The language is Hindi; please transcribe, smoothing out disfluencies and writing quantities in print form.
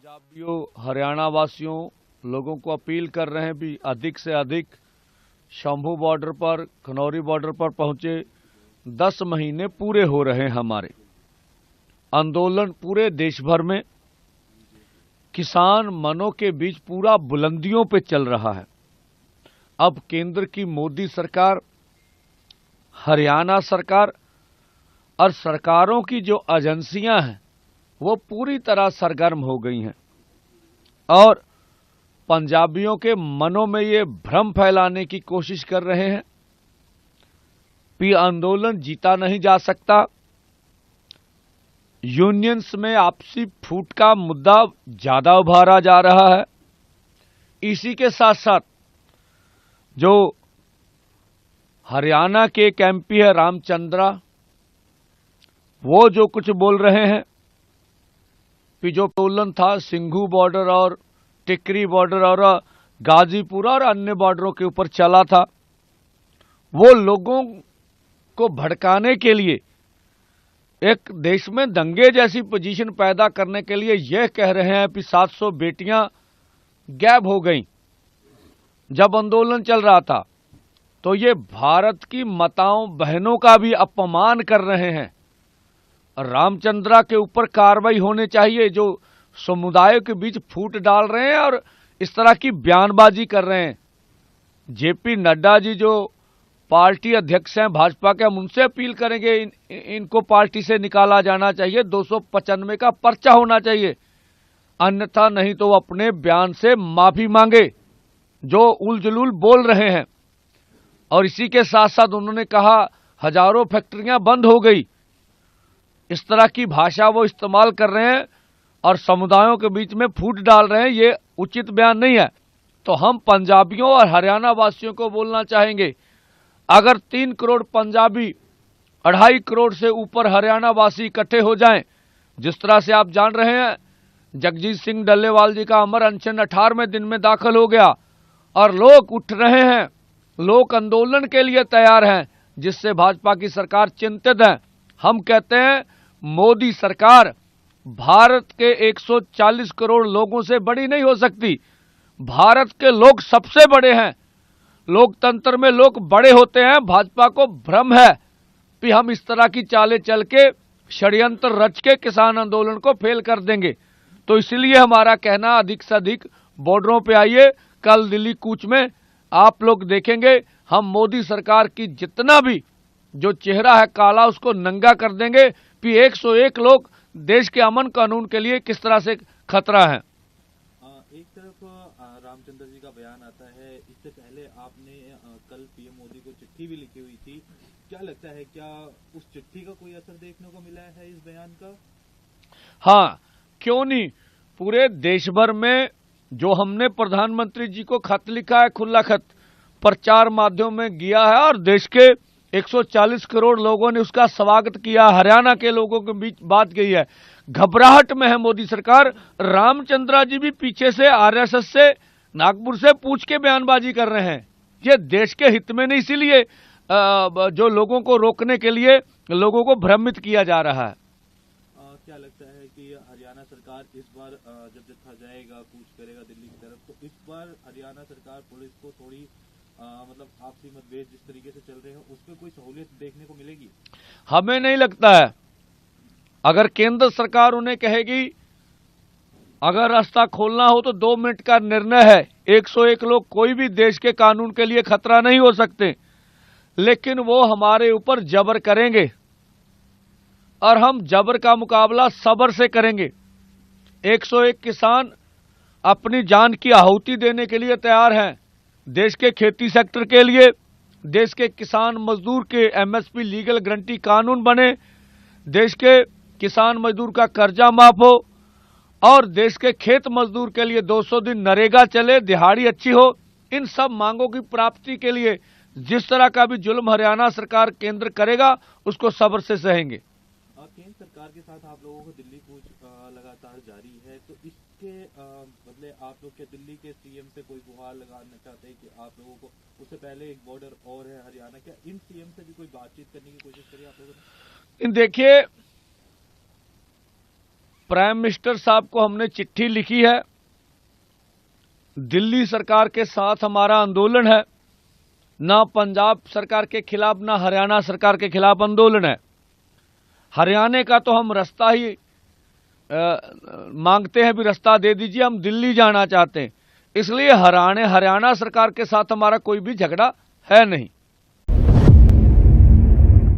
पंजाबियों, हरियाणा वासियों लोगों को अपील कर रहे हैं भी अधिक से अधिक शंभू बॉर्डर पर, खनौरी बॉर्डर पर पहुंचे। 10 महीने पूरे हो रहे हैं हमारे आंदोलन पूरे देश भर में, किसान मनों के बीच पूरा बुलंदियों पे चल रहा है। अब केंद्र की मोदी सरकार, हरियाणा सरकार और सरकारों की जो एजेंसियां हैं वो पूरी तरह सरगर्म हो गई हैं और पंजाबियों के मनों में ये भ्रम फैलाने की कोशिश कर रहे हैं कि आंदोलन जीता नहीं जा सकता। यूनियंस में आपसी फूट का मुद्दा ज्यादा उभारा जा रहा है। इसी के साथ साथ जो हरियाणा के एक एमपी है रामचंद्रा, वो जो कुछ बोल रहे हैं कि जो आंदोलन था सिंघू बॉर्डर और टिकरी बॉर्डर और गाजीपुर और अन्य बॉर्डरों के ऊपर चला था, वो लोगों को भड़काने के लिए, एक देश में दंगे जैसी पोजीशन पैदा करने के लिए यह कह रहे हैं कि 700 बेटियां गायब हो गईं जब आंदोलन चल रहा था। तो ये भारत की माताओं बहनों का भी अपमान कर रहे हैं। रामचंद्रा के ऊपर कार्रवाई होनी चाहिए जो समुदायों के बीच फूट डाल रहे हैं और इस तरह की बयानबाजी कर रहे हैं। जेपी नड्डा जी जो पार्टी अध्यक्ष हैं भाजपा के, हम उनसे अपील करेंगे इनको पार्टी से निकाला जाना चाहिए, 295 का पर्चा होना चाहिए, अन्यथा नहीं तो वो अपने बयान से माफी मांगे जो उलझुल बोल रहे हैं। और इसी के साथ साथ उन्होंने कहा हजारों फैक्ट्रियां बंद हो गई। इस तरह की भाषा वो इस्तेमाल कर रहे हैं और समुदायों के बीच में फूट डाल रहे हैं, ये उचित बयान नहीं है। तो हम पंजाबियों और हरियाणा वासियों को बोलना चाहेंगे, अगर 3 करोड़ पंजाबी, 2.5 करोड़ से ऊपर हरियाणा वासी इकट्ठे हो जाएं, जिस तरह से आप जान रहे हैं जगजीत सिंह डल्लेवाल जी का अमर अनशन 18वें दिन में दाखिल हो गया और लोग उठ रहे हैं, लोग आंदोलन के लिए तैयार हैं, जिससे भाजपा की सरकार चिंतित है। हम कहते हैं मोदी सरकार भारत के 140 करोड़ लोगों से बड़ी नहीं हो सकती। भारत के लोग सबसे बड़े हैं, लोकतंत्र में लोग बड़े होते हैं। भाजपा को भ्रम है कि हम इस तरह की चालें चल के षड्यंत्र रच के किसान आंदोलन को फेल कर देंगे। तो इसलिए हमारा कहना अधिक से अधिक बॉर्डरों पे आइए। कल दिल्ली कूच में आप लोग देखेंगे हम मोदी सरकार की जितना भी जो चेहरा है काला उसको नंगा कर देंगे कि 101 लोग देश के अमन कानून के लिए किस तरह से खतरा है। एक तरफ रामचंद्र जी का बयान आता है, इससे पहले आपने कल पीएम मोदी को चिट्ठी भी लिखी हुई थी। क्या लगता है, क्या उस चिट्ठी का कोई असर देखने को मिला है इस बयान का? हाँ, क्यों नहीं। पूरे देश भर में जो हमने प्रधानमंत्री जी को खत लिखा है, खुला खत प्रचार माध्यम में गया है और देश के 140 करोड़ लोगों ने उसका स्वागत किया। हरियाणा के लोगों के बीच बात गई है, घबराहट में है मोदी सरकार। रामचंद्रा जी भी पीछे से आरएसएस से, नागपुर से पूछ के बयानबाजी कर रहे हैं। ये देश के हित में नहीं, इसीलिए जो लोगों को रोकने के लिए लोगों को भ्रमित किया जा रहा है। क्या लगता है कि हरियाणा सरकार इस बार जब जत्था जाएगा, कूच करेगा दिल्ली की तरफ, तो इस बार हरियाणा सरकार पुलिस को थोड़ी मतलब आपसी मतभेद जिस तरीके से चल रहे हैं उसमें कोई सहूलियत देखने को मिलेगी? हमें नहीं लगता है। अगर केंद्र सरकार उन्हें कहेगी अगर रास्ता खोलना हो तो 2 मिनट का निर्णय है, 101 लोग कोई भी देश के कानून के लिए खतरा नहीं हो सकते, लेकिन वो हमारे ऊपर जबर करेंगे और हम जबर का मुकाबला सब्र से करेंगे। 101 किसान अपनी जान की आहुति देने के लिए तैयार हैं। देश के खेती सेक्टर के लिए, देश के किसान मजदूर के एमएसपी लीगल गारंटी कानून बने, देश के किसान मजदूर का कर्जा माफ हो और देश के खेत मजदूर के लिए 200 दिन नरेगा चले, दिहाड़ी अच्छी हो। इन सब मांगों की प्राप्ति के लिए जिस तरह का भी जुल्म हरियाणा सरकार केंद्र करेगा उसको सब्र से सहेंगे। केंद्र सरकार के साथ आप लोगों को दिल्ली कूच लगातार जारी है, तो इसके बदले आप लोग क्या दिल्ली के सीएम से कोई गुहार लगाना चाहते हैं कि आप लोगों को, उससे पहले एक बॉर्डर और है हरियाणा, क्या इन सीएम से भी कोई बातचीत करने की कोशिश करी आप लोगों ने? देखिए, प्राइम मिनिस्टर साहब को हमने चिट्ठी लिखी है। दिल्ली सरकार के साथ हमारा आंदोलन है, ना पंजाब सरकार के खिलाफ ना हरियाणा सरकार के खिलाफ आंदोलन है। हरियाणा का तो हम रास्ता ही मांगते हैं, भी रास्ता दे दीजिए, हम दिल्ली जाना चाहते हैं। इसलिए हरियाणा सरकार के साथ हमारा कोई भी झगड़ा है नहीं।